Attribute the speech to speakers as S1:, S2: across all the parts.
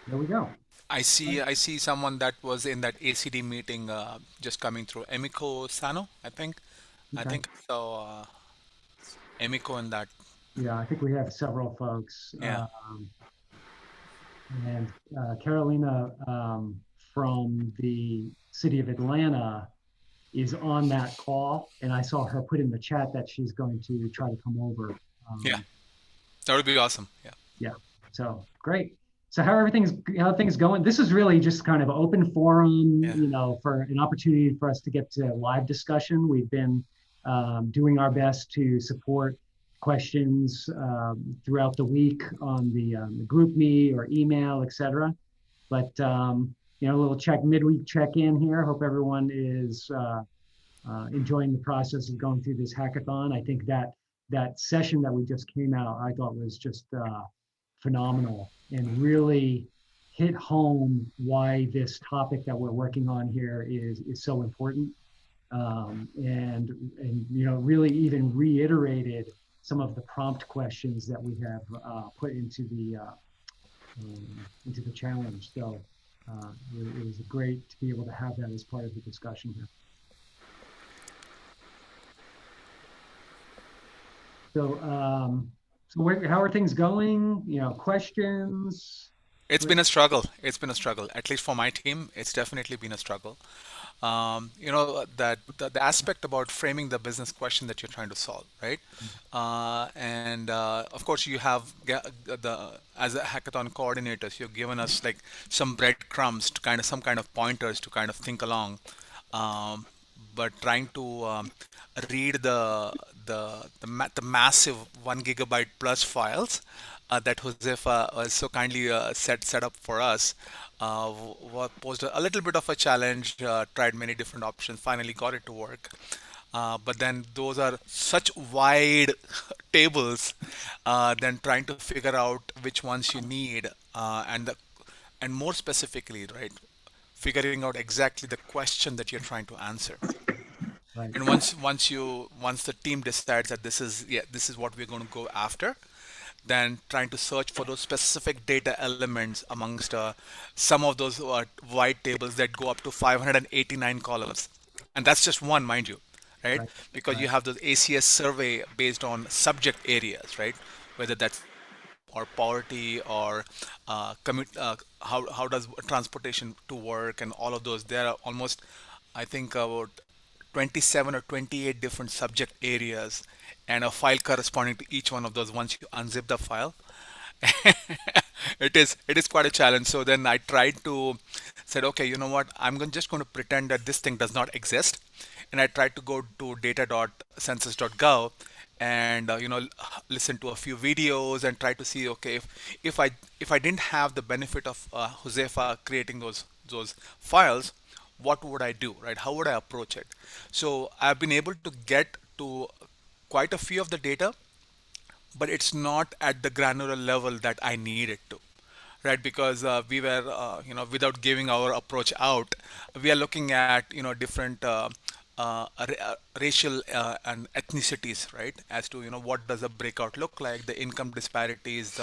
S1: There we go. Right.
S2: I see someone that was in that ACD meeting just coming through. Emiko Sano, I think. I
S1: Okay.
S2: think so. Emiko in that.
S1: Yeah, I think we have several folks.
S2: Yeah.
S1: And Carolina from the city of Atlanta is on that call. And I saw her put in the chat that she's going to try to come over.
S2: Yeah.
S1: Um,
S2: That would be awesome. Yeah.
S1: yeah. So great. So how are things going? This is really just kind of open forum,
S2: Yeah.
S1: for an opportunity for us to get to live discussion. We've been doing our best to support questions throughout the week on the group me or email, etc. But a little midweek check in here. Hope everyone is enjoying the process of going through this hackathon. I think that session that we just came out, I thought was just phenomenal and really hit home why this topic that we're working on here is so important. And really even reiterated some of the prompt questions that we have put into the challenge. So it was great to be able to have that as part of the discussion here. So, how are things going? Questions?
S2: It's been a struggle. It's been a struggle. At least for my team, it's definitely been a struggle. That the aspect about framing the business question that you're trying to solve, right? And Of course, you have the as a hackathon coordinators, you've given us like some breadcrumbs to kind of some kind of pointers to kind of think along. Um, but trying to read the massive 1 GB plus files that Josefa so kindly set up for us posed a little bit of a challenge. Tried many different options, finally got it to work. But then those are such wide tables. Then trying to figure out which ones you need, and more specifically, right, figuring out exactly the question that you're trying to answer.
S1: Right.
S2: And once the team decides that this is what we're going to go after, then trying to search for those specific data elements amongst some of those white tables that go up to 589 columns. And that's just one, mind you, right?
S1: Right.
S2: Because you
S1: Right.
S2: have those ACS survey based on subject areas, right? Whether that's or poverty or how does transportation to work and all of those. There are almost, I think, about 27 or 28 different subject areas and a file corresponding to each one of those once you unzip the file. It is quite a challenge. So then I tried to said, okay, you know what, just going to pretend that this thing does not exist, and I tried to go to data.census.gov and listen to a few videos and try to see, okay, if I didn't have the benefit of Josefa creating those files, what would I do, right? How would I approach it? So I've been able to get to quite a few of the data, but it's not at the granular level that I need it to, right? Because we were, without giving our approach out, we are looking at, different racial and ethnicities, right? As to, what does a breakout look like, the income disparities,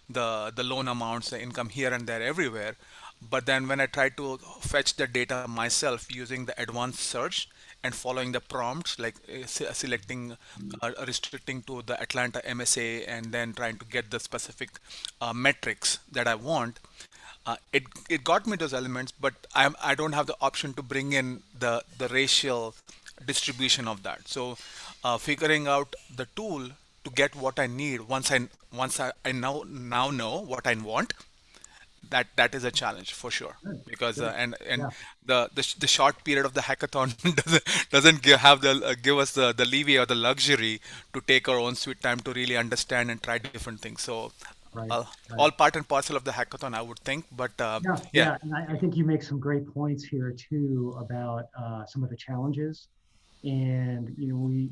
S2: the loan amounts, the income here and there, everywhere. But then when I try to fetch the data myself using the advanced search and following the prompts, like selecting, restricting to the Atlanta MSA, and then trying to get the specific metrics that I want, it got me those elements, but I don't have the option to bring in the racial distribution of that. So figuring out the tool to get what I need once I now know what I want, that is a challenge for sure.
S1: Good.
S2: Because
S1: Good.
S2: and
S1: Yeah.
S2: the short period of the hackathon doesn't give us the leeway or the luxury to take our own sweet time to really understand and try different things. So
S1: Right.
S2: all
S1: Right.
S2: part and parcel of the hackathon, I would think. But
S1: Yeah.
S2: yeah.
S1: Yeah. And I think you make some great points here too about some of the challenges. And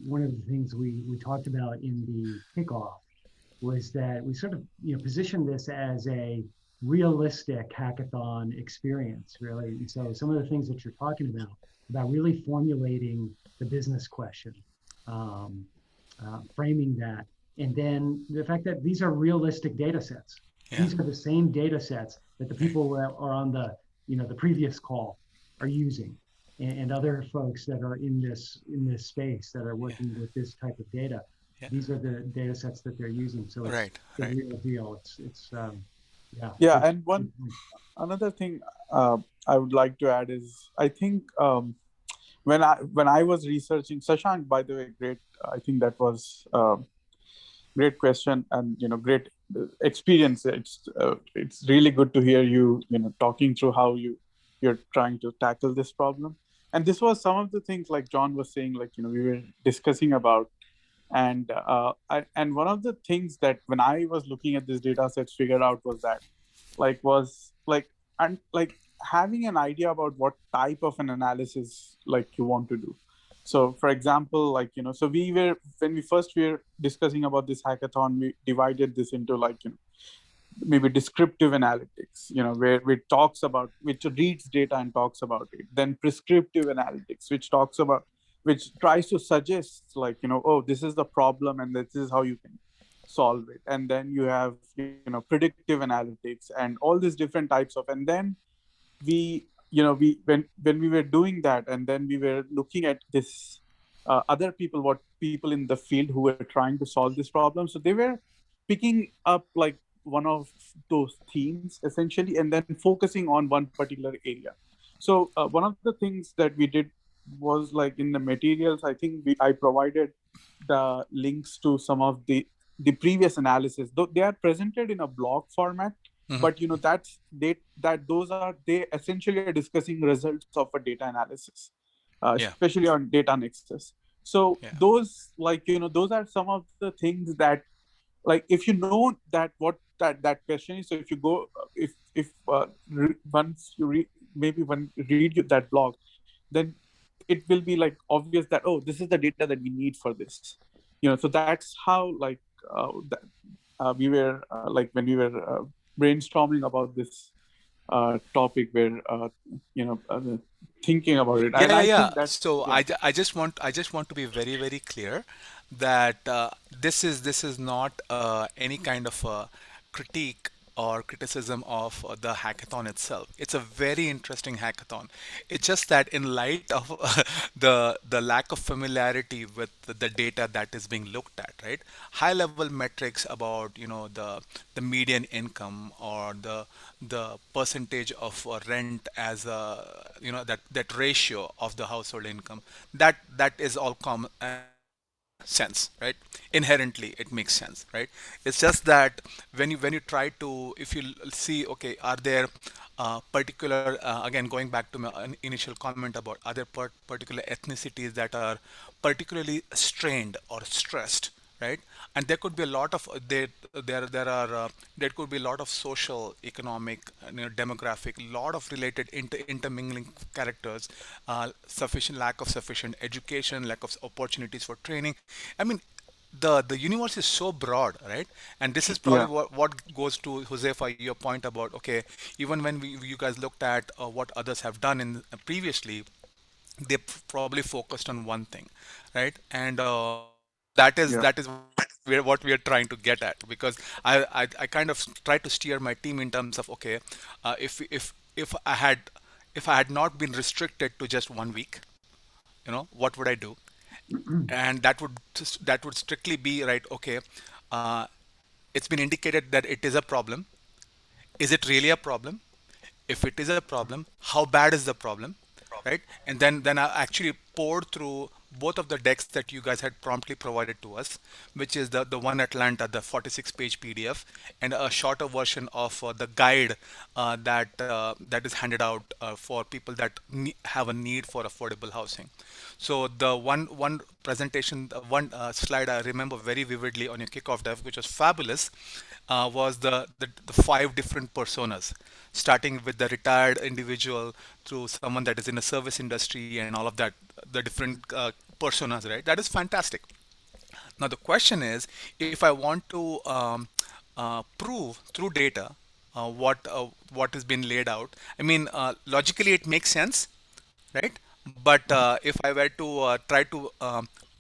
S1: one of the things we talked about in the kickoff was that we sort of positioned this as a realistic hackathon experience, really. And so some of the things that you're talking about really formulating the business question, um, framing that, and then the fact that these are realistic data sets.
S2: Yeah.
S1: These are the same data sets that the
S2: Right.
S1: people who are on the, the previous call are using, and other folks that are in this space that are
S2: Yeah.
S1: working with this type of data.
S2: Yeah.
S1: These are the data sets that they're using. So it's
S2: Right.
S1: the
S2: Right.
S1: real deal. Yeah,
S3: Yeah,
S1: good,
S3: and one
S1: good point.
S3: another thing I would like to add is I think when I was researching Sashank, by the way, great. I think that was great question, and great experience. It's really good to hear you talking through how you're trying to tackle this problem. And this was some of the things like John was saying, like we were discussing about. And and one of the things that when I was looking at this data sets figured out was that was like and like having an idea about what type of an analysis like you want to do. So for example, so we were when we first were discussing about this hackathon, we divided this into maybe descriptive analytics, where it talks about, which reads data and talks about it. Then prescriptive analytics, which tries to suggest oh, this is the problem and this is how you can solve it. And then you have predictive analytics and all these different types of. And then we when we were doing that, and then we were looking at this other people, what people in the field who were trying to solve this problem. So they were picking up one of those themes essentially, and then focusing on one particular area. So one of the things that we did was in the materials, I think I provided the links to some of the previous analysis, though they are presented in a blog format.
S2: Hmm.
S3: But they essentially are discussing results of a data analysis,
S2: Yeah.
S3: especially on data nexus. So
S2: Yeah.
S3: those those are some of the things that, if you know that what that question is. So if you go if once you read, maybe when you read that blog, then it will be obvious that, oh, this is the data that we need for this. So that's how we were when we were brainstorming about this topic, where thinking about it.
S2: Yeah,
S3: And
S2: yeah,
S3: I
S2: yeah.
S3: think that,
S2: So
S3: yeah,
S2: I just want to be very, very clear that this is not any kind of critique or criticism of the hackathon itself. It's a very interesting hackathon. It's just that in light of the lack of familiarity with the data that is being looked at, right? High level metrics about the median income or the percentage of rent as a that ratio of the household income, that is all common makes sense, right? Inherently it makes sense, right? It's just that when you try to, if you see, okay, are there particular again, going back to my initial comment about other particular ethnicities that are particularly strained or stressed, right? And there could be a lot of there could be a lot of social, economic, demographic, lot of related intermingling characters, sufficient lack of sufficient education, lack of opportunities for training. I mean, the universe is so broad, right? And this is probably
S3: yeah,
S2: what goes to Josefa, your point about, okay, even when you guys looked at what others have done in previously, they probably focused on one thing, right? And
S3: yeah,
S2: that is what we are trying to get at, because I kind of try to steer my team in terms of, okay, if if I had not been restricted to just 1 week, what would I do? And that would strictly be right. Okay, uh, it's been indicated that it is a problem. Is it really a problem? If it is a problem, how bad is the problem, right? And then I actually poured through both of the decks that you guys had promptly provided to us, which is the one Atlanta, the 46-page PDF, and a shorter version of the guide that is handed out for people that have a need for affordable housing. So the one presentation, one slide I remember very vividly on your kickoff dev, which was fabulous, was the five different personas, starting with the retired individual through someone that is in the service industry and all of that, the different personas, right? That is fantastic. Now the question is, if I want to prove through data what has been laid out. I mean, logically it makes sense, right? But if I were to try to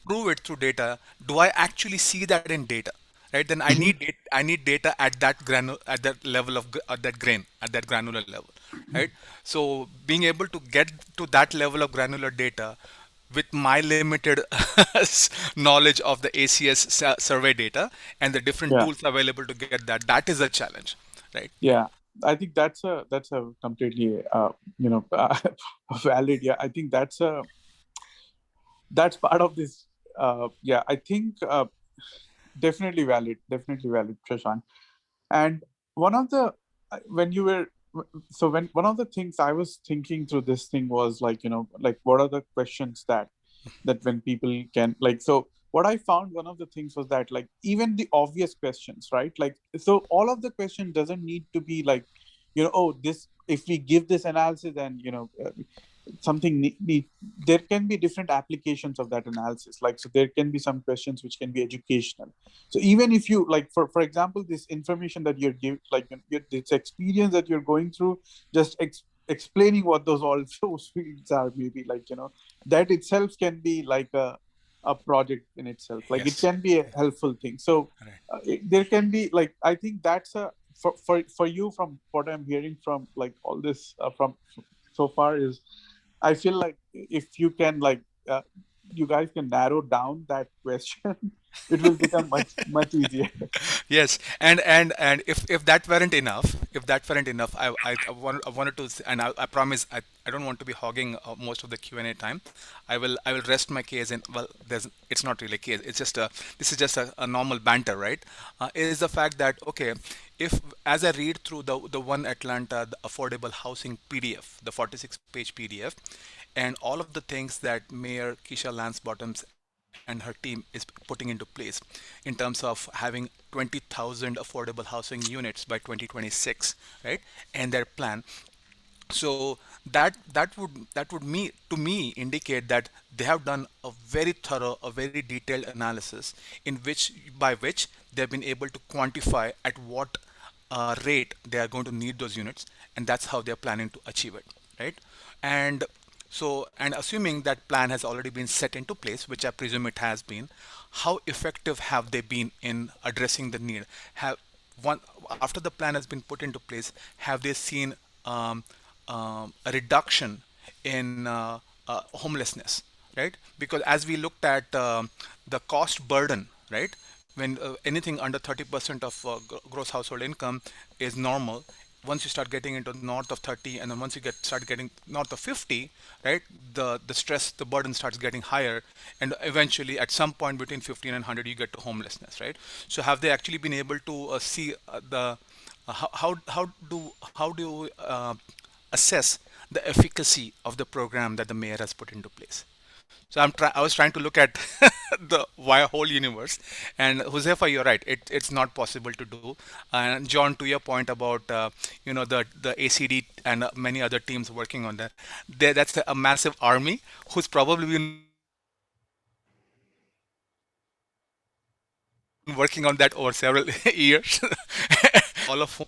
S2: prove it through data, do I actually see that in data? right? Then I need data at at that level of at that grain, at that granular level, right? So being able to get to that level of granular data with my limited knowledge of the ACS survey data and the different
S3: Yeah,
S2: tools available to get that, that is a challenge, right?
S3: yeah. I think that's a completely valid. Yeah, I think that's part of this. Yeah, I think definitely valid, Shashank. And one of the when you were so when one of the things I was thinking through this thing was like, like what are the questions that when people can, like, so what I found, one of the things was that, like, even the obvious questions, right? Like, so all of the question doesn't need to be like, oh, this, if we give this analysis, and something there can be different applications of that analysis. Like, so there can be some questions which can be educational. So even if you, like, for example, this information that you're giving, like, this experience that you're going through, just explaining what those all those fields are, maybe, like, that itself can be like a project in itself. Like, it
S2: Yes.
S3: can be a helpful thing. So
S2: Right.
S3: there can be, like, I think that's a, for you, from what I'm hearing from, like, all this from so far, is I feel like if you can, like, you guys can narrow down that question, it will become much easier.
S2: Yes, and if that weren't enough, if that weren't enough, I wanted to, and I promise I don't want to be hogging most of the Q&A time. I will rest my case in, well, there's, it's not really a case. It's just a, this is just a normal banter, right? Is the fact that, okay, if, as I read through the One Atlanta, the affordable housing PDF, the 46-page PDF, and all of the things that Mayor Keisha Lance Bottoms and her team is putting into place in terms of having 20,000 affordable housing units by 2026, right? And their plan. So that would me to me indicate that they have done a very thorough, a very detailed analysis in which, by which they've been able to quantify at what rate they are going to need those units, and that's how they're planning to achieve it, right? And so, and assuming that plan has already been set into place, which I presume it has been, how effective have they been in addressing the need? Have one, after the plan has been put into place, have they seen um, a reduction in homelessness, right? Because as we looked at the cost burden, right? When anything under 30% of gross household income is normal, once you start getting into north of 30, and then once you start getting north of 50, right, the stress, the burden starts getting higher, and eventually at some point between 15 and 100 you get to homelessness, right? So have they actually been able to see the how do you assess the efficacy of the program that the mayor has put into place? So I was trying to look at the whole universe, and Josefa, you're right. It's not possible to do. And John, to your point about the ACD and many other teams working on that, that's a massive army who's probably been working on that over several years. And all of whom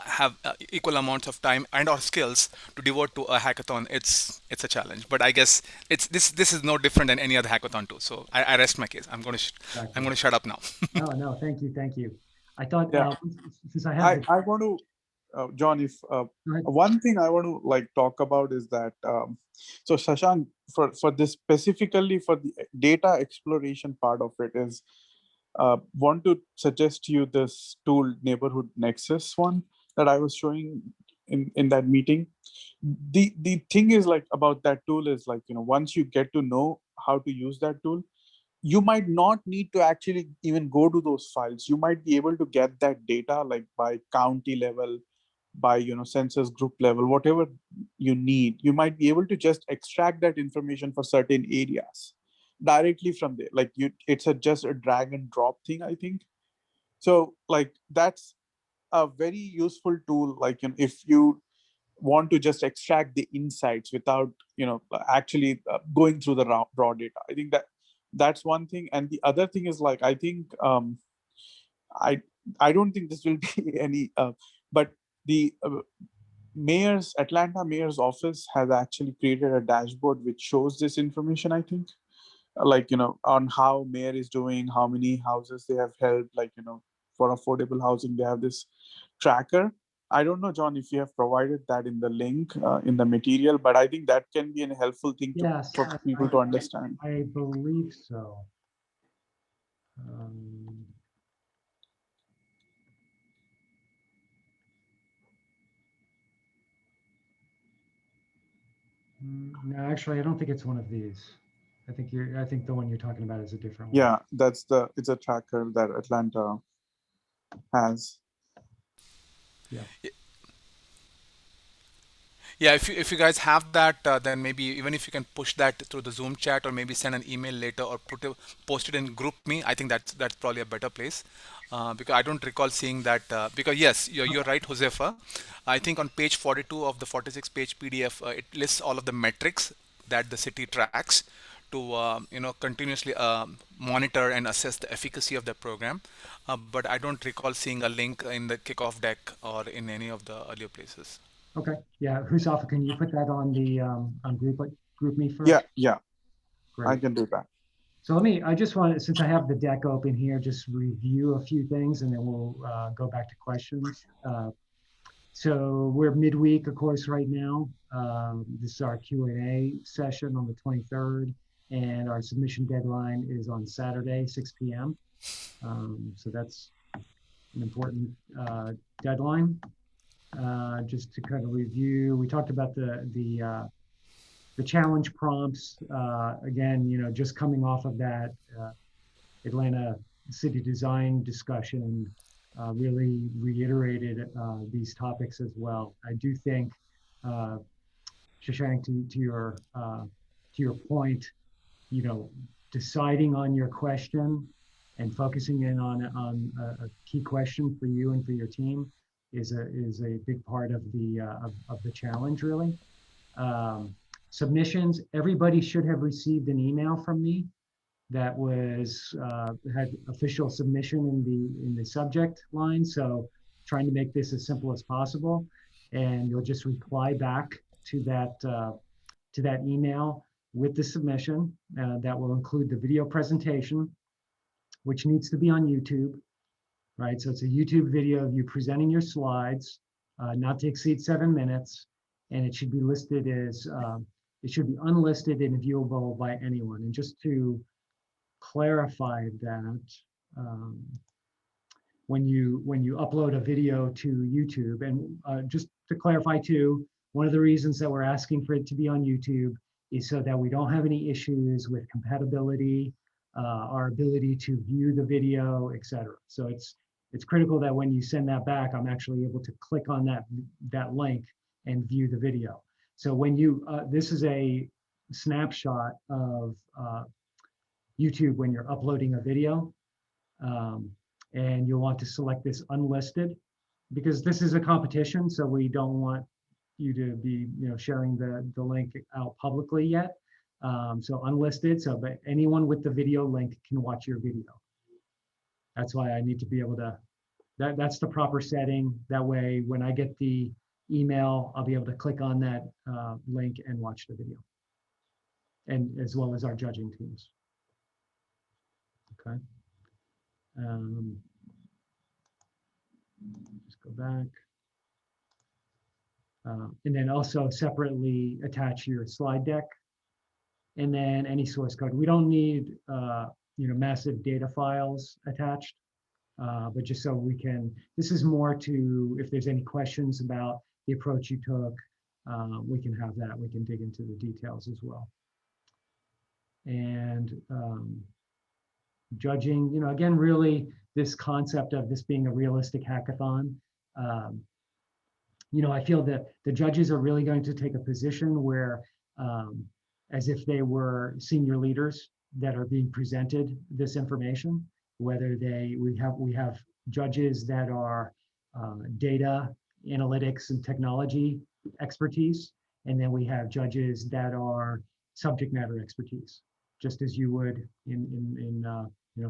S2: have equal amounts of time and or skills to devote to a hackathon. It's a challenge, but I guess this is no different than any other hackathon too. So I rest my case. I'm going to
S1: Exactly.
S2: shut up now.
S1: No, no, thank you, thank you. I thought,
S3: Yeah,
S1: since I have
S3: I
S1: the,
S3: I want to, John, if
S1: go ahead.
S3: one thing I want to, like, talk about is that, so Shashank, for this specifically, for the data exploration part of it, is want to suggest to you this tool, Neighborhood Nexus one, that I was showing in that meeting. The thing is, like, about that tool is, like, once you get to know how to use that tool, you might not need to actually even go to those files. You might be able to get that data, like, by county level, by census group level, whatever you need. You might be able to just extract that information for certain areas directly from there. Like, it's just a drag and drop thing, I think. So, like, that's a very useful tool, like, if you want to just extract the insights without actually going through the raw data. I think that's one thing. And the other thing is, like, I think i I don't think this will be any but the Atlanta mayor's office has actually created a dashboard which shows this information, I think. like, on how mayor is doing, how many houses they have helped, like, for affordable housing, they have this tracker. I don't know, John, if you have provided that in the link in the material, but I think that can be a helpful thing
S1: Yes,
S3: for people to understand.
S1: I believe so. No, actually, I don't think it's one of these. I think the one you're talking about is a different one.
S3: Yeah, it's a tracker that Atlanta has.
S1: Yeah.
S2: Yeah, if you guys have that, then maybe even if you can push that through the Zoom chat, or maybe send an email later, or post it in Group Me. I think that's probably a better place, because I don't recall seeing that. Because yes, you're right, Josefa. I think on page 42 of the 46-page PDF, it lists all of the metrics that the city tracks to continuously monitor and assess the efficacy of the program. But I don't recall seeing a link in the kickoff deck or in any of the earlier places.
S1: Okay. Yeah. Husafa, can you put that on the on group me first?
S3: Yeah,
S1: Great.
S3: I can do that.
S1: So I just want, since I have the deck open here, just review a few things, and then we'll go back to questions. So we're midweek, of course, right now. This is our Q&A session on the 23rd, and our submission deadline is on Saturday, 6 p.m. So that's an important deadline. Just to kind of review, we talked about the challenge prompts. Again, just coming off of that Atlanta city design discussion, really reiterated these topics as well. I do think, Shashank, to your point, deciding on your question and focusing in on a key question for you and for your team is a big part of the challenge, really. Submissions, everybody should have received an email from me that was had official submission in the subject line. So trying to make this as simple as possible, and you'll just reply back to that email with the submission that will include the video presentation, which needs to be on YouTube, right? So it's a YouTube video of you presenting your slides, not to exceed 7 minutes, and it should be listed as it should be unlisted and viewable by anyone. And just to clarify that, um, when you upload a video to YouTube, and just to clarify too, one of the reasons that we're asking for it to be on YouTube is so that we don't have any issues with compatibility, our ability to view the video, etc. So it's critical that when you send that back, I'm actually able to click on that link and view the video. So when you this is a snapshot of YouTube when you're uploading a video, and you'll want to select this unlisted, because this is a competition, so we don't want you to be sharing the link out publicly yet. So unlisted, so but anyone with the video link can watch your video. That's why I need to be able to, that's the proper setting. That way, when I get the email, I'll be able to click on that link and watch the video, and as well as our judging teams. Okay. Just go back. And then also separately attach your slide deck, and then any source code. We don't need massive data files attached, but just so we can, this is more to, if there's any questions about the approach you took, we can have that. We can dig into the details as well. And judging, again, really this concept of this being a realistic hackathon. I feel that the judges are really going to take a position where, as if they were senior leaders that are being presented this information, whether we have judges that are data analytics and technology expertise, and then we have judges that are subject matter expertise, just as you would in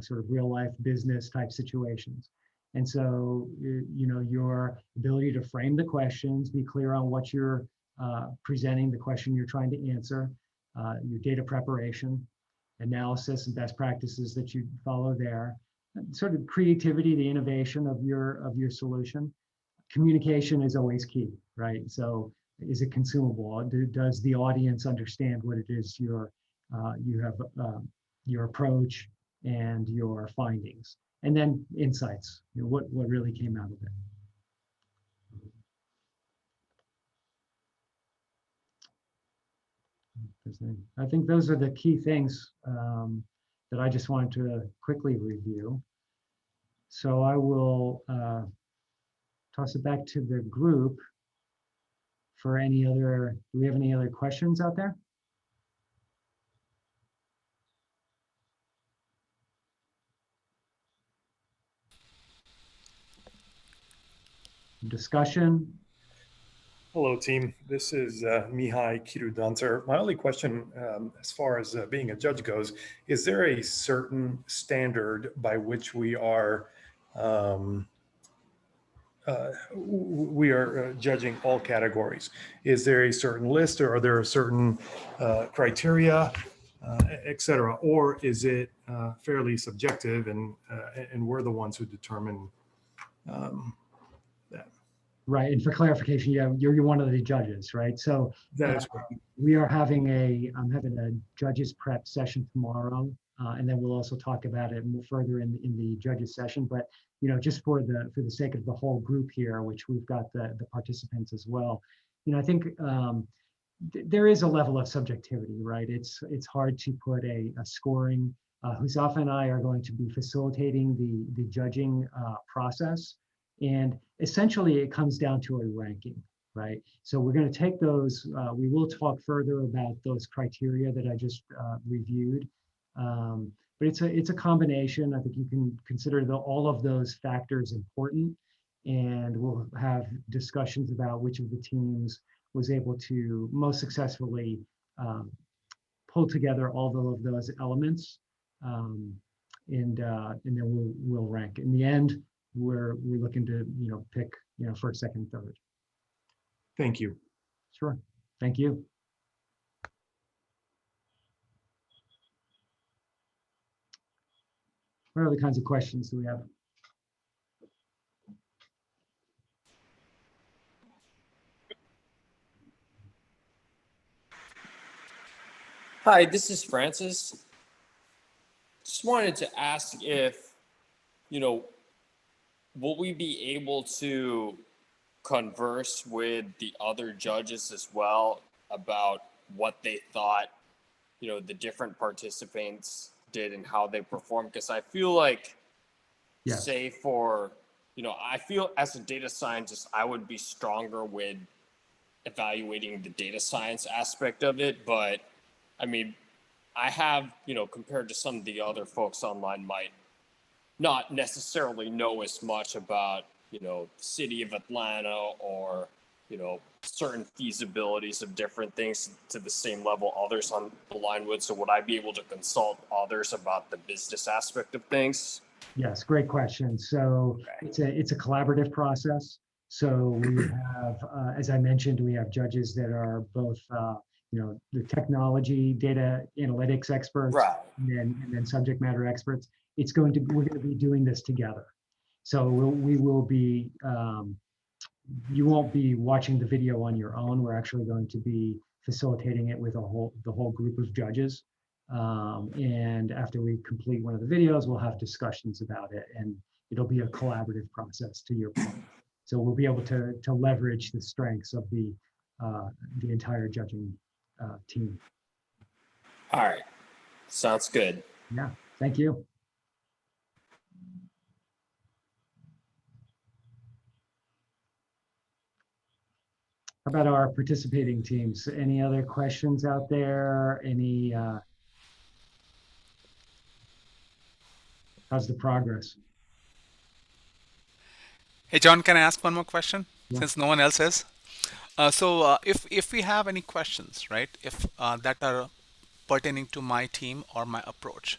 S1: sort of real life business type situations. And so, your ability to frame the questions, be clear on what you're presenting, the question you're trying to answer, your data preparation, analysis and best practices that you follow there, sort of creativity, the innovation of your solution. Communication is always key, right? So is it consumable? Does the audience understand what it is you have your approach and your findings, and then insights? What really came out of it? I think those are the key things that I just wanted to quickly review. So I will toss it back to the group for any other, do we have any other questions out there? Discussion?
S4: Hello, team. This is Mihai Kirudantar. My only question, as far as being a judge goes, is there a certain standard by which we are judging all categories? Is there a certain list, or are there a certain criteria, et cetera? Or is it fairly subjective, and we're the ones who determine that?
S1: Right, and for clarification, you're one of the judges, right? So
S4: That is correct.
S1: I'm having a judges prep session tomorrow, and then we'll also talk about it more further in the judges session. But just for the sake of the whole group here, which we've got the participants as well, I think there is a level of subjectivity, right? It's hard to put a scoring. Husafa and I are going to be facilitating the judging process. And essentially, it comes down to a ranking, right? So we're going to take those. We will talk further about those criteria that I just reviewed. But it's a combination. I think you can consider all of those factors important, and we'll have discussions about which of the teams was able to most successfully pull together all of those elements, and then we'll rank. In the end, we're looking to pick first, second, third.
S4: Thank you.
S1: Sure. Thank you. What other kinds of questions do we have?
S5: Hi, this is Francis. Just wanted to ask if, will we be able to converse with the other judges as well about what they thought, the different participants did and how they performed? Because I feel like,
S1: Yes.
S5: say for, I feel as a data scientist, I would be stronger with evaluating the data science aspect of it. But I mean, I have, compared to some of the other folks online, might not necessarily know as much about, the city of Atlanta or, certain feasibilities of different things to the same level others on the line would. So would I be able to consult others about the business aspect of things?
S1: Yes, great question. So it's a collaborative process. So we have, as I mentioned, we have judges that are both, the technology, data analytics experts,
S5: Right.
S1: and then subject matter experts. We're going to be doing this together. So we will be, you won't be watching the video on your own. We're actually going to be facilitating it with the whole group of judges. And after we complete one of the videos, we'll have discussions about it, and it'll be a collaborative process, to your point. So we'll be able to leverage the strengths of the entire judging team.
S5: All right. Sounds good.
S1: Yeah, thank you. How about our participating teams? Any other questions out there? How's the progress?
S2: Hey, John, can I ask one more question?
S1: Yeah.
S2: Since no one else is? So if we have any questions, right, if that are pertaining to my team or my approach,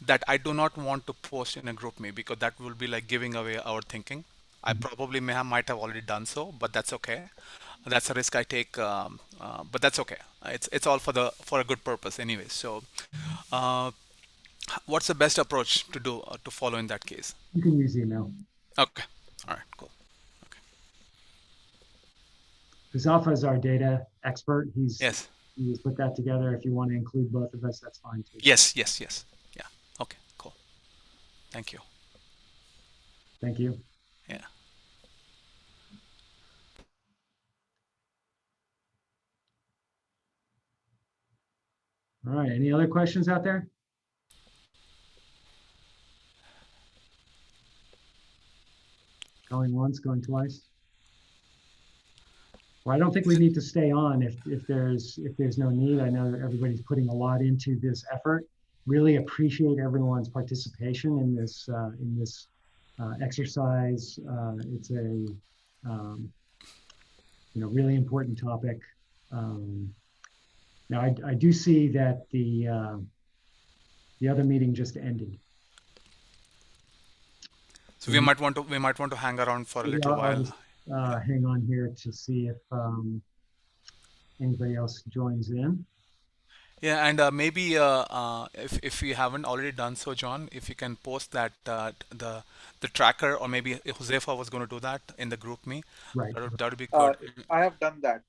S2: that I do not want to post in a group me, because that will be like giving away our thinking. I probably might have already done so, but that's okay. That's a risk I take, but that's okay. It's all for a good purpose anyway. So, uh, what's the best approach to do to follow in that case?
S1: You can use email.
S2: Okay, all right, cool.
S1: Husafa is our data expert. He's
S2: Yes,
S1: put that together. If you want to include both of us, that's fine too.
S2: yes, yes, yes. Yeah. Okay, cool. Thank you.
S1: Thank you.
S2: Yeah.
S1: All right. Any other questions out there? Going once, going twice. Well, I don't think we need to stay on if there's no need. I know that everybody's putting a lot into this effort. Really appreciate everyone's participation in this exercise. It's a really important topic. Now I do see that the other meeting just ended.
S2: So we might want to hang around for a little
S1: I'll
S2: while.
S1: just hang on here to see if anybody else joins in.
S2: Yeah, and maybe if you haven't already done so, John, if you can post that the tracker, or maybe Josefa was going to do that in the group me.
S1: Right.
S2: That would be good.
S3: I have done that.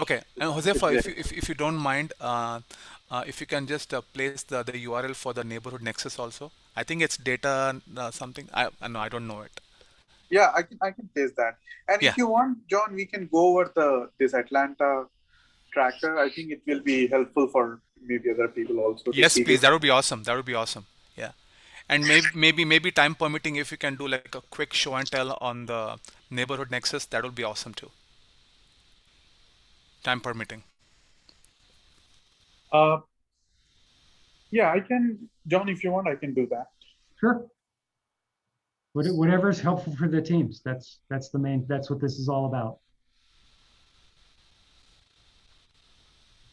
S2: Okay, and Josefa, if you don't mind, if you can just place the URL for the neighborhood nexus also. I think it's data something. No, I don't know it.
S3: Yeah, I can paste that. And
S2: Yeah.
S3: if you want, John, we can go over this Atlanta tracker. I think it will be helpful for maybe other people also.
S2: Yes, please. That would be awesome. That would be awesome. Yeah. And maybe time permitting, if you can do like a quick show and tell on the neighborhood nexus, that would be awesome too. Time permitting.
S3: Yeah, I can, John, if you want, I can do that.
S1: Sure. Whatever is helpful for the teams. That's what this is all about.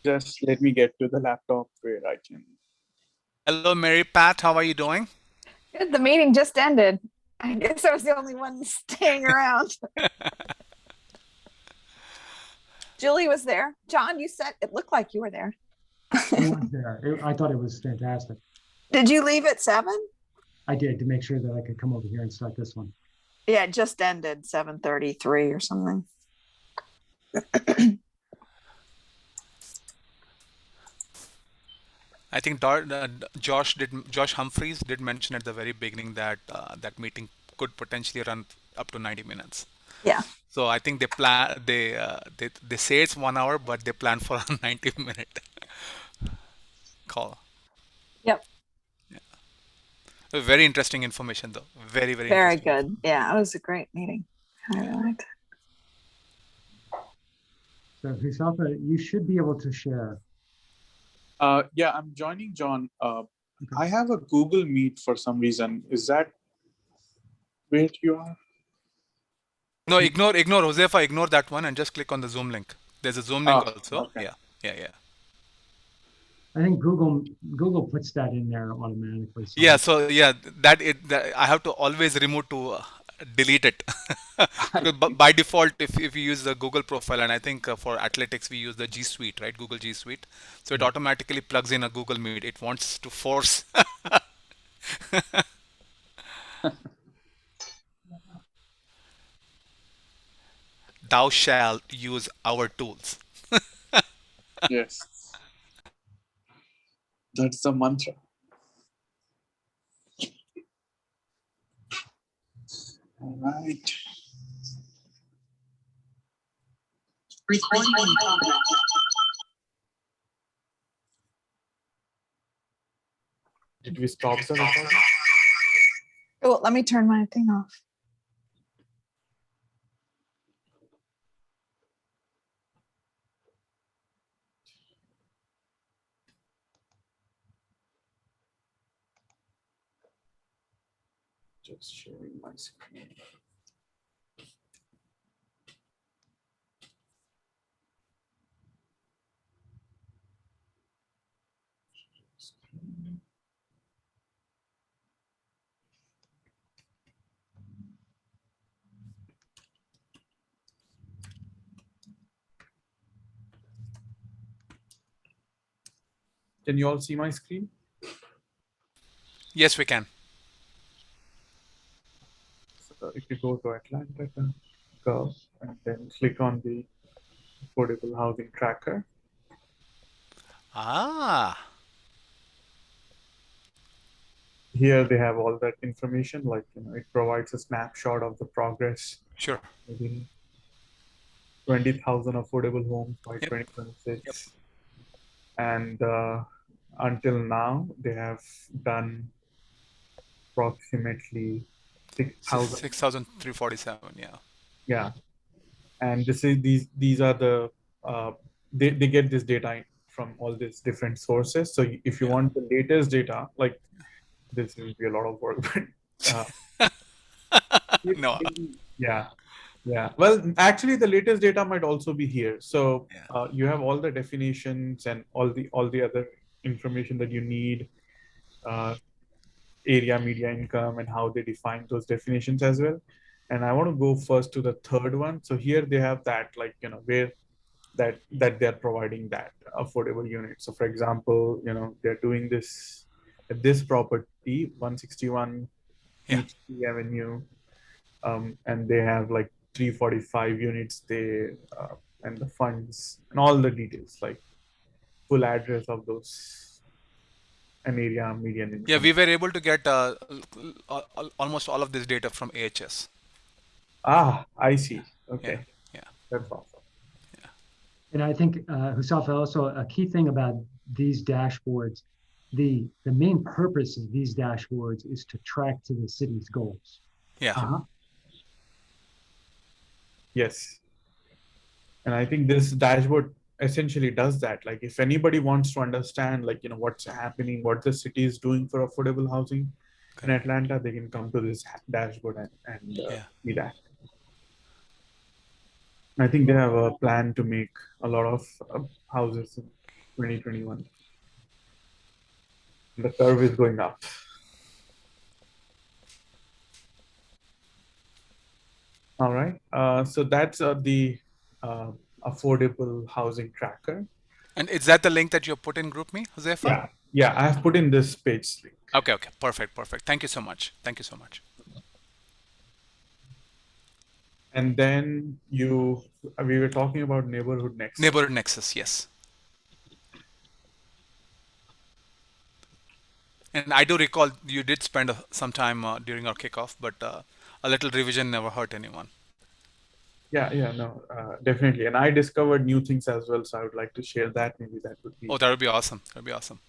S3: Just let me get to the laptop where I can.
S2: Hello, Mary Pat. How are you doing?
S6: Good. The meeting just ended. I guess I was the only one staying around. Julie was there. John, you said it looked like you were there.
S1: I was there. I thought it was fantastic.
S6: Did you leave at 7?
S1: I did, to make sure that I could come over here and start this one.
S6: Yeah, it just ended 7:33 or something.
S2: I think Josh Humphreys did mention at the very beginning that that meeting could potentially run up to 90 minutes.
S6: Yeah.
S2: So I think they say it's 1 hour, but they plan for a 90-minute call.
S6: Yep.
S2: Yeah. Very interesting information, though. Very, very.
S6: Very good. Yeah, it was a great meeting. I really liked it.
S1: So Husafa, you should be able to share.
S3: Yeah, I'm joining John. I have a Google Meet for some reason. Is that where you are?
S2: No, ignore Josefa, ignore that one and just click on the Zoom link. There's a Zoom link also.
S3: Okay.
S2: Yeah.
S1: I think Google puts that in there automatically.
S2: Yeah, so yeah, that I have to always remove to delete it. Because by default, if you use the Google profile, and I think for ATLytics we use the G Suite, right? Google G Suite. So it automatically plugs in a Google Meet. It wants to force. Thou shalt use our tools.
S3: Yes. That's the mantra. All right.
S7: Recording in progress.
S4: Did we stop the recording?
S6: Oh, let me turn my thing off.
S3: Just sharing my screen. Can you all see my screen?
S2: Yes, we can.
S3: So if you go to Atlanta Gov and then click on the affordable housing tracker,
S2: Ah,
S3: here they have all that information. Like it provides a snapshot of the progress.
S2: sure.
S3: Maybe 20,000 affordable homes by
S2: Yep.
S3: 2026, and until now they have done approximately 6,000.
S2: 6,347. Yeah.
S3: Yeah, and these are the they get this data from all these different sources. So if you
S2: Yeah.
S3: want the latest data, like this will be a lot of work, but
S2: No.
S3: yeah, yeah. Well, actually, the latest data might also be here. So
S2: Yeah.
S3: you have all the definitions and all the other information that you need. Uh, area media income and how they define those definitions as well. And I want to go first to the third one. So here they have that, like where that they're providing that affordable unit. So for example, they're doing this at this property 161
S2: Yeah.
S3: Peachtree Avenue, and they have like 345 units there, and the funds and all the details, like full address of those, an area median
S2: Yeah,
S3: income.
S2: we were able to get almost all of this data from AHS.
S3: I see.
S2: Yeah.
S3: Okay,
S2: Yeah.
S3: that's awesome.
S1: And I think, Husaf, also a key thing about these dashboards, the main purpose of these dashboards is to track to the city's goals.
S2: Yeah.
S3: Yes. And I think this dashboard essentially does that. Like if anybody wants to understand, like, what's happening, what the city is doing for affordable housing in
S2: Correct.
S3: Atlanta, they can come to this dashboard and
S2: Yeah.
S3: see that. I think they have a plan to make a lot of houses in 2021. The curve is going up. All right. So that's the affordable housing tracker.
S2: And is that the link that you put in GroupMe, Josefa?
S3: Yeah. Yeah. I have put in this page link.
S2: Okay. Okay. Perfect. Perfect. Thank you so much. Thank you so much.
S3: And then we were talking about neighborhood nexus.
S2: Neighborhood Nexus. Yes. And I do recall you did spend some time during our kickoff, but a little revision never hurt anyone.
S3: Yeah, no, definitely. And I discovered new things as well. So I would like to share that. Maybe that would be.
S2: Oh, that would be awesome. That would be awesome.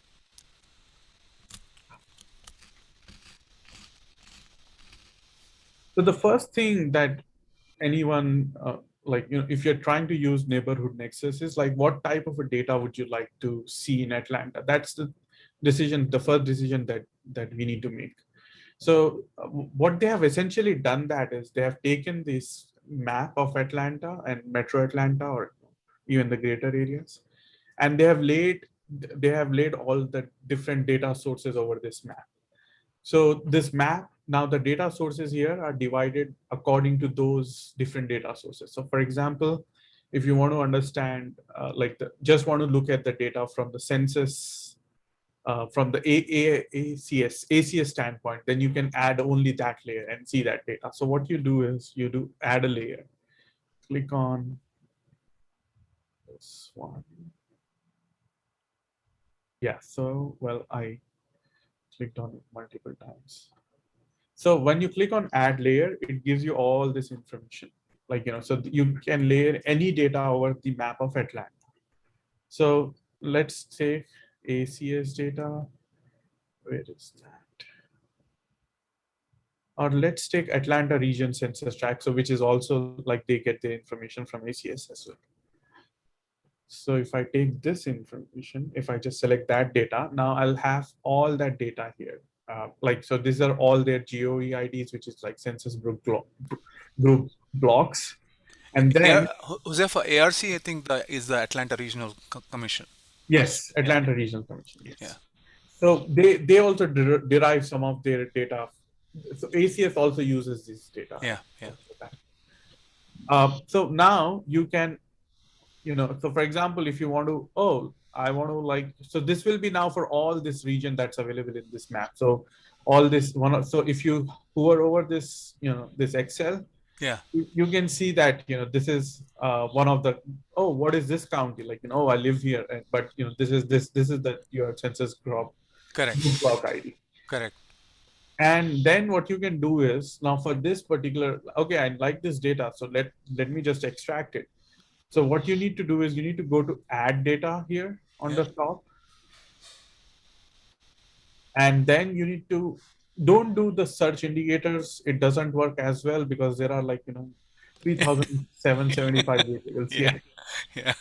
S3: So the first thing that anyone, if you're trying to use neighborhood nexus, is like, what type of a data would you like to see in Atlanta? That's the first decision that we need to make. So what they have essentially done that is they have taken this map of Atlanta and Metro Atlanta, or even the greater areas, and they have laid all the different data sources over this map. So this map, now the data sources here are divided according to those different data sources. So for example, if you want to understand, just want to look at the data from the census, from the ACS standpoint, then you can add only that layer and see that data. So what you do is you do add a layer. Click on this one. Yeah, so, well, I clicked on it multiple times. So when you click on add layer, it gives you all this information. So you can layer any data over the map of Atlanta. So let's say ACS data. Where is that? Or let's take Atlanta region census tract, so which is also like they get the information from ACS as well. So if I take this information, if I just select that data, now I'll have all that data here. So these are all their GOE IDs, which is like census group blocks. And then,
S2: Josefa, ARC, I think is the Atlanta Regional Commission.
S3: yes, Atlanta Regional Commission. Yes.
S2: Yeah.
S3: So they also derive some of their data. So ACS also uses this data.
S2: Yeah. Yeah.
S3: So now you can, so for example, if you want to, I want to like, so this will be now for all this region that's available in this map. So all this one, so if you hover over this, this Excel,
S2: Yeah.
S3: you can see that, this is one of the, oh, what is this county? Like, oh, I live here, but this is the your census
S2: Correct.
S3: group block ID.
S2: Correct.
S3: And then what you can do is now for this particular, okay, I like this data, so let me just extract it. So what you need to do is you need to go to add data here on
S2: Yeah.
S3: the top, and then you need to, don't do the search indicators. It doesn't work as well because there are like 3,775 variables
S2: Yeah.
S3: here.
S2: Yeah.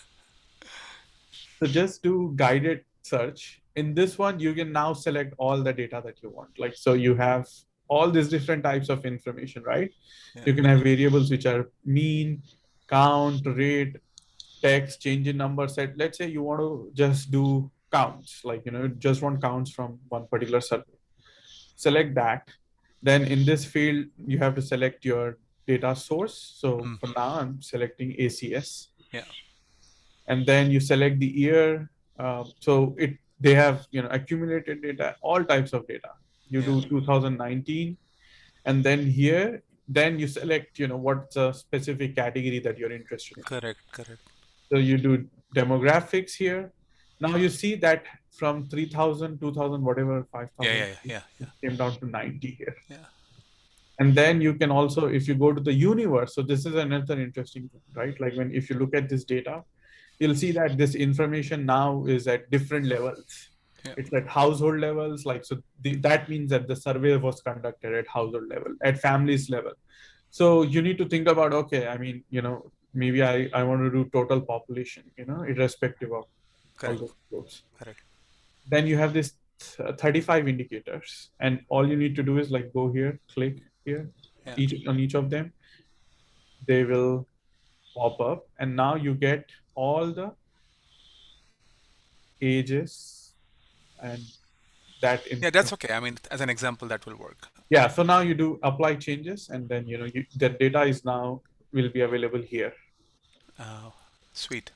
S3: So just do guided search. In this one, you can now select all the data that you want. Like, so you have all these different types of information, right?
S2: Yeah.
S3: You can have variables which are mean, count, rate, text, change in number set. Let's say you want to just do counts, like, just want counts from one particular survey. Select that. Then in this field, you have to select your data source. So
S2: Mm.
S3: for now, I'm selecting ACS.
S2: Yeah.
S3: And then you select the year. So they have accumulated data, all types of data. You
S2: Yeah.
S3: do 2019, and then here, then you select what's a specific category that you're interested in.
S2: Correct. Correct.
S3: So you do demographics here. Now you see that from 3,000, 2,000, whatever,
S2: Yeah.
S3: 5,000,
S2: Yeah. Yeah.
S3: it
S2: Yeah.
S3: came down to 90 here.
S2: Yeah.
S3: And then you can also, if you go to the universe, so this is another interesting thing, right? Like if you look at this data, you'll see that this information now is at different levels.
S2: Yeah.
S3: It's at household levels, like, so that means that the survey was conducted at household level, at families level. So you need to think about, okay, I mean, maybe I want to do total population, irrespective of all
S2: Correct.
S3: those groups.
S2: Correct.
S3: Then you have this 35 indicators, and all you need to do is like go here, click here,
S2: Yeah.
S3: each of them, they will pop up, and now you get all the ages and that
S2: Yeah. That's okay. I mean, as an example, that will work.
S3: yeah. So now you do apply changes, and then the data is now will be available here,
S2: Sweet.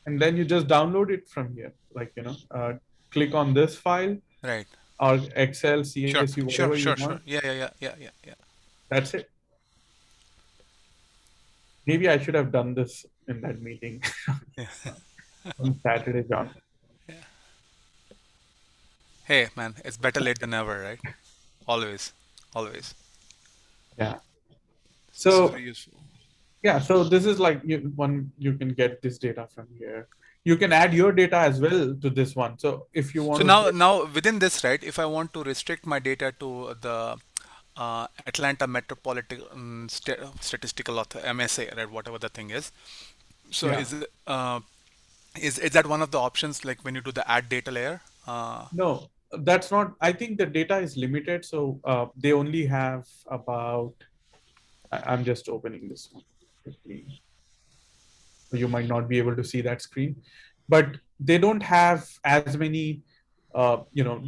S3: and then you just download it from here. Like click on this file
S2: Right.
S3: or Excel,
S2: Sure.
S3: CSV,
S2: Sure.
S3: whatever you
S2: Sure. Sure.
S3: want.
S2: Yeah. Yeah. Yeah. Yeah. Yeah. Yeah.
S3: That's it. Maybe I should have done this in that meeting
S2: Yeah.
S3: on Saturday, John.
S2: Hey, man, it's better late than never, right? Always. Always.
S3: Yeah.
S2: This is
S3: So
S2: very useful.
S3: yeah, so this is like you can get this data from here. You can add your data as well to this one. So if you want
S2: So
S3: to
S2: now within this, right, if I want to restrict my data to the Atlanta Metropolitan Statistical MSA, right, whatever the thing is. So
S3: yeah.
S2: is that one of the options, like when you do the add data layer?
S3: No, that's not. I think the data is limited, so they only have about. I'm just opening this one quickly. So you might not be able to see that screen, but they don't have as many,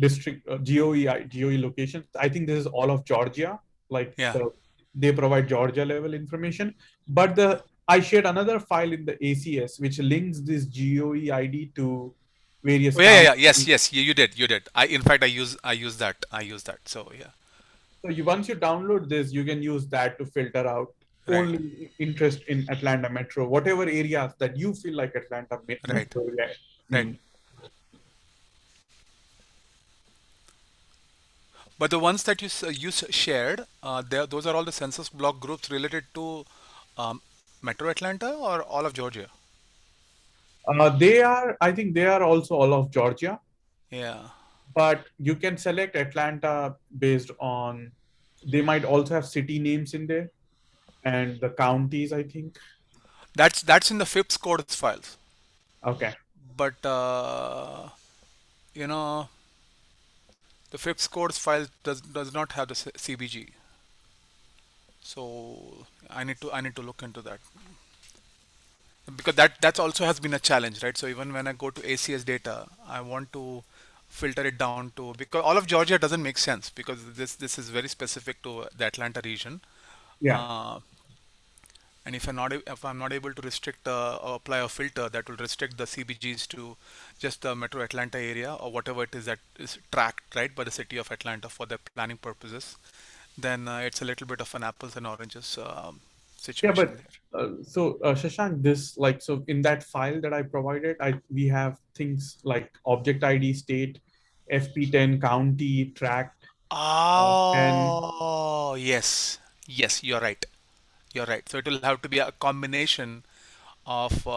S3: district GOE locations. I think this is all of Georgia. Like
S2: Yeah.
S3: they provide Georgia level information, but I shared another file in the ACS which links this GOE ID to various
S2: Oh, yeah, yeah, yeah.
S3: counties.
S2: Yes, yes, you did, you did. In fact, I use that. So yeah,
S3: So once you download this, you can use that to filter out
S2: right,
S3: only interest in Atlanta Metro, whatever areas that you feel like Atlanta
S2: right,
S3: Metro area.
S2: right.
S3: Mm.
S2: But the ones that you shared, those are all the census block groups related to um, Metro Atlanta or all of Georgia.
S3: I think they are also all of Georgia,
S2: Yeah,
S3: but you can select Atlanta based on, they might also have city names in there and the counties, I think.
S2: that's in the FIPS codes files.
S3: Okay.
S2: But you know, the FIPS codes file does not have the CBG. So I need to look into that, because that's also has been a challenge, right? So even when I go to ACS data, I want to filter it down to, because all of Georgia doesn't make sense, because this is very specific to the Atlanta region.
S3: Yeah.
S2: Uh, And if I'm not able to restrict or apply a filter that will restrict the CBGs to just the Metro Atlanta area or whatever it is that is tracked right by the city of Atlanta for their planning purposes, then it's a little bit of an apples and oranges
S8: Yeah,
S2: situation
S8: but
S2: there.
S8: Shashank, this like so in that file that I provided, we have things like object ID, state, FP10, county, tract, and
S2: Oh, yes. Yes, you're right. You're right. So it will have to be a combination of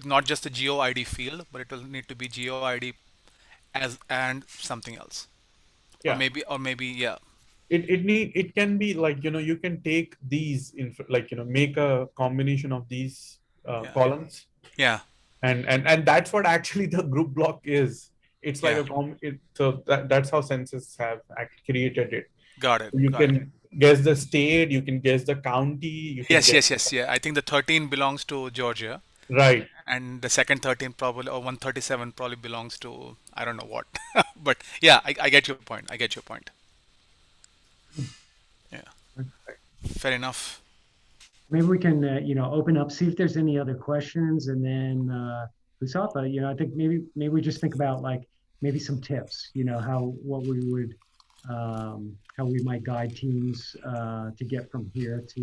S2: not just the geo ID field, but it will need to be geo ID as and something else,
S8: yeah,
S2: or maybe yeah,
S8: it can be like you can take these like make a combination of these
S2: yeah,
S8: columns,
S2: yeah,
S8: and that's what actually the group block is. It's like
S2: yeah.
S8: so that's how census have created it.
S2: Got it.
S8: You
S2: Got it.
S8: can guess the state, you can guess the county, you can
S2: Yes,
S8: guess
S2: yes, yes, yeah. I think the 13 belongs to Georgia,
S8: right.
S2: and the second 13 probably, or 137 probably belongs to I don't know what. But yeah, I get your point. I get your point. Yeah, fair enough.
S1: Maybe we can, open up, see if there's any other questions, and then Husafa, I think maybe we just think about like maybe some tips, how we might guide teams to get from here to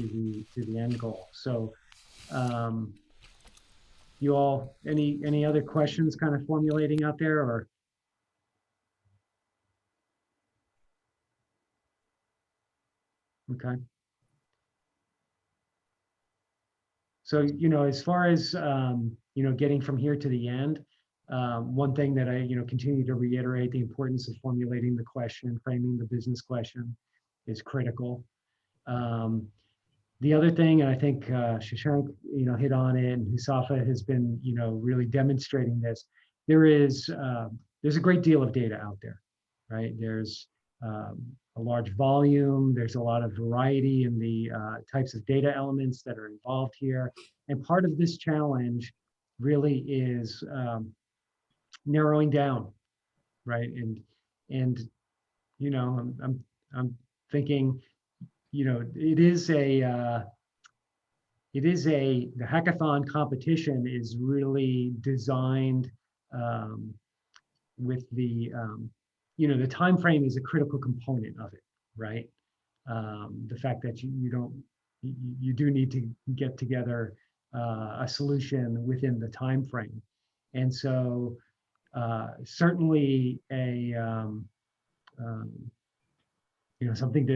S1: the end goal. So, you all, any other questions kind of formulating out there, or? Okay. So, as far as, getting from here to the end, one thing that I, continue to reiterate, the importance of formulating the question, framing the business question is critical. The other thing, and I think Shashank, hit on it, and Husafa has been, really demonstrating this. There's a great deal of data out there, right? There's a large volume. There's a lot of variety in the types of data elements that are involved here. And part of this challenge really is narrowing down, right? And I'm thinking, the hackathon competition is really designed with the time frame is a critical component of it, right? The fact that you do need to get together a solution within the time frame, and so certainly something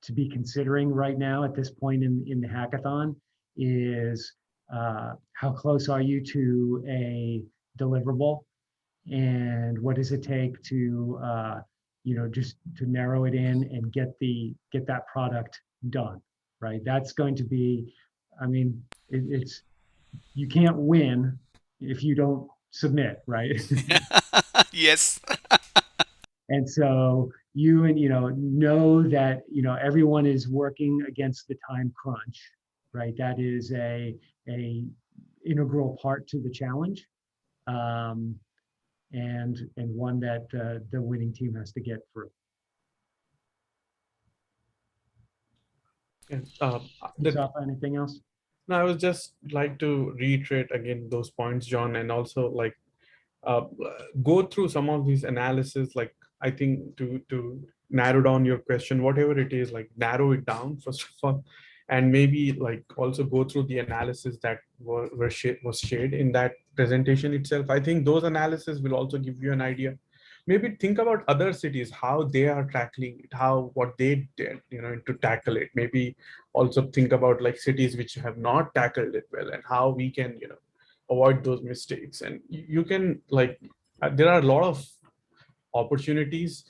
S1: to be considering right now at this point in the hackathon is how close are you to a deliverable, and what does it take to just to narrow it in and get that product done, right? That's going to be, I mean, it's you can't win if you don't submit, right?
S2: Yes.
S1: And so know that everyone is working against the time crunch, right? That is a integral part to the challenge, and one that the winning team has to get through.
S8: Yes,
S1: Anything else?
S8: no, I would just like to reiterate again those points, John, and also like go through some of these analysis. Like I think to narrow down your question, whatever it is, like narrow it down first of all, and maybe like also go through the analysis that was shared in that presentation itself. I think those analysis will also give you an idea. Maybe think about other cities, how they are tackling it, what they did, to tackle it. Maybe also think about like cities which have not tackled it well, and how we can, avoid those mistakes. And you can like, there are a lot of opportunities,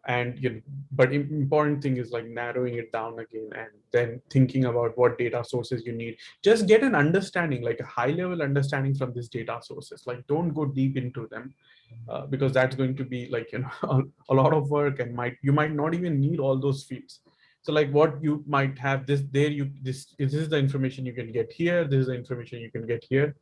S8: and but important thing is like narrowing it down again, and then thinking about what data sources you need. Just get an understanding, like a high level understanding from these data sources. Like don't go deep into them, because that's going to be like a lot of work, and you might not even need all those fields. So like what you might have this is the information you can get here, this is the information you can get here,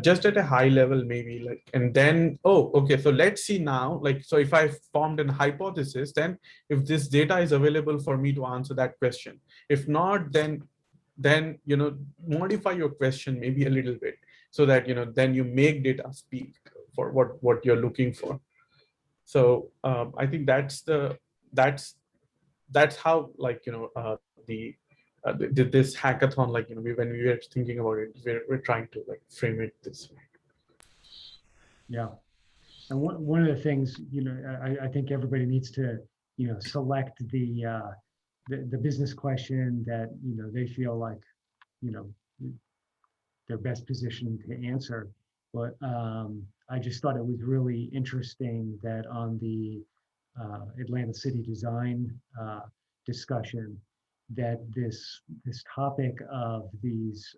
S8: just at a high level maybe, like, and then, oh, okay, so let's see now, like, so if I formed an hypothesis, then if this data is available for me to answer that question, if not, then then, modify your question maybe a little bit so that, then you make data speak for what you're looking for. So I think that's how, like, this hackathon, like, when we were thinking about it, we're trying to like frame it this way.
S1: Yeah. And one of the things, I think everybody needs to, select the business question that, they feel like, they're best positioned to answer. But I just thought it was really interesting that on the Atlanta City design discussion, that this topic of these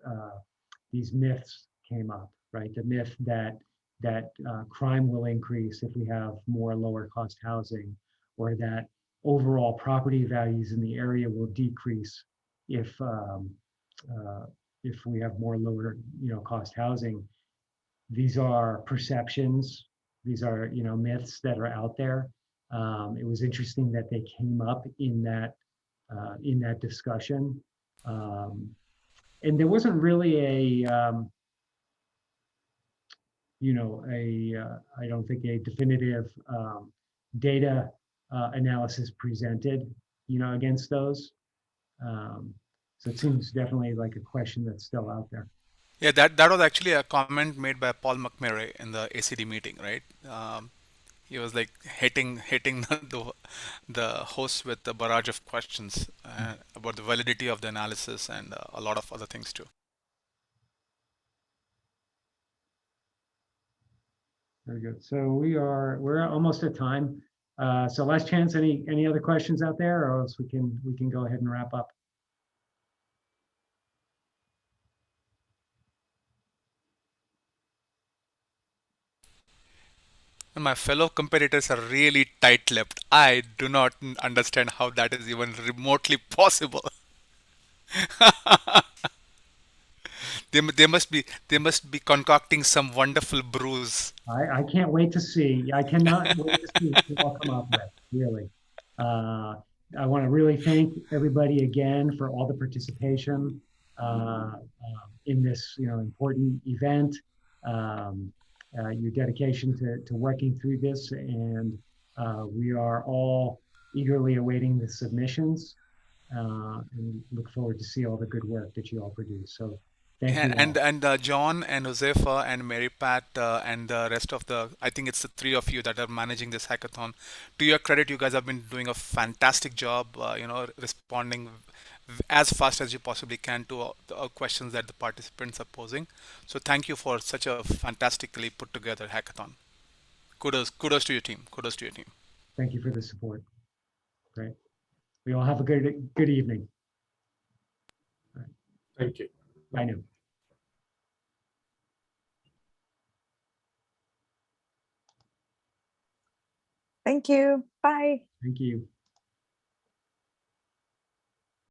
S1: myths came up, right? The myth that crime will increase if we have more lower cost housing, or that overall property values in the area will decrease if we have more lower cost housing. These are perceptions. These are myths that are out there. It was interesting that they came up in that discussion, and there wasn't really I don't think a definitive data analysis presented, against those. So it seems definitely like a question that's still out there.
S2: Yeah, that was actually a comment made by Paul McMurray in the ACD meeting, right? He was like hitting the host with a barrage of questions about the validity of the analysis and a lot of other things too.
S1: Very good. So we're almost at time. So last chance. Any other questions out there, or else we can go ahead and wrap up.
S2: And my fellow competitors are really tight-lipped. I do not understand how that is even remotely possible. They must be concocting some wonderful brews.
S1: I can't wait to see. I cannot wait to see what you all come up with. Really, I want to really thank everybody again for all the participation in this important event. Your dedication to working through this, and we are all eagerly awaiting the submissions, and look forward to see all the good work that you all produce. So thank you all.
S2: And John and Josefa and Mary Pat and the rest of I think it's the three of you that are managing this hackathon. To your credit, you guys have been doing a fantastic job, responding as fast as you possibly can to the questions that the participants are posing. So thank you for such a fantastically put together hackathon. Kudos to your team. Kudos to your team.
S1: Thank you for the support. Great. We all have a good evening.
S8: Thank you.
S1: Bye now.
S6: Thank you. Bye.
S1: Thank you.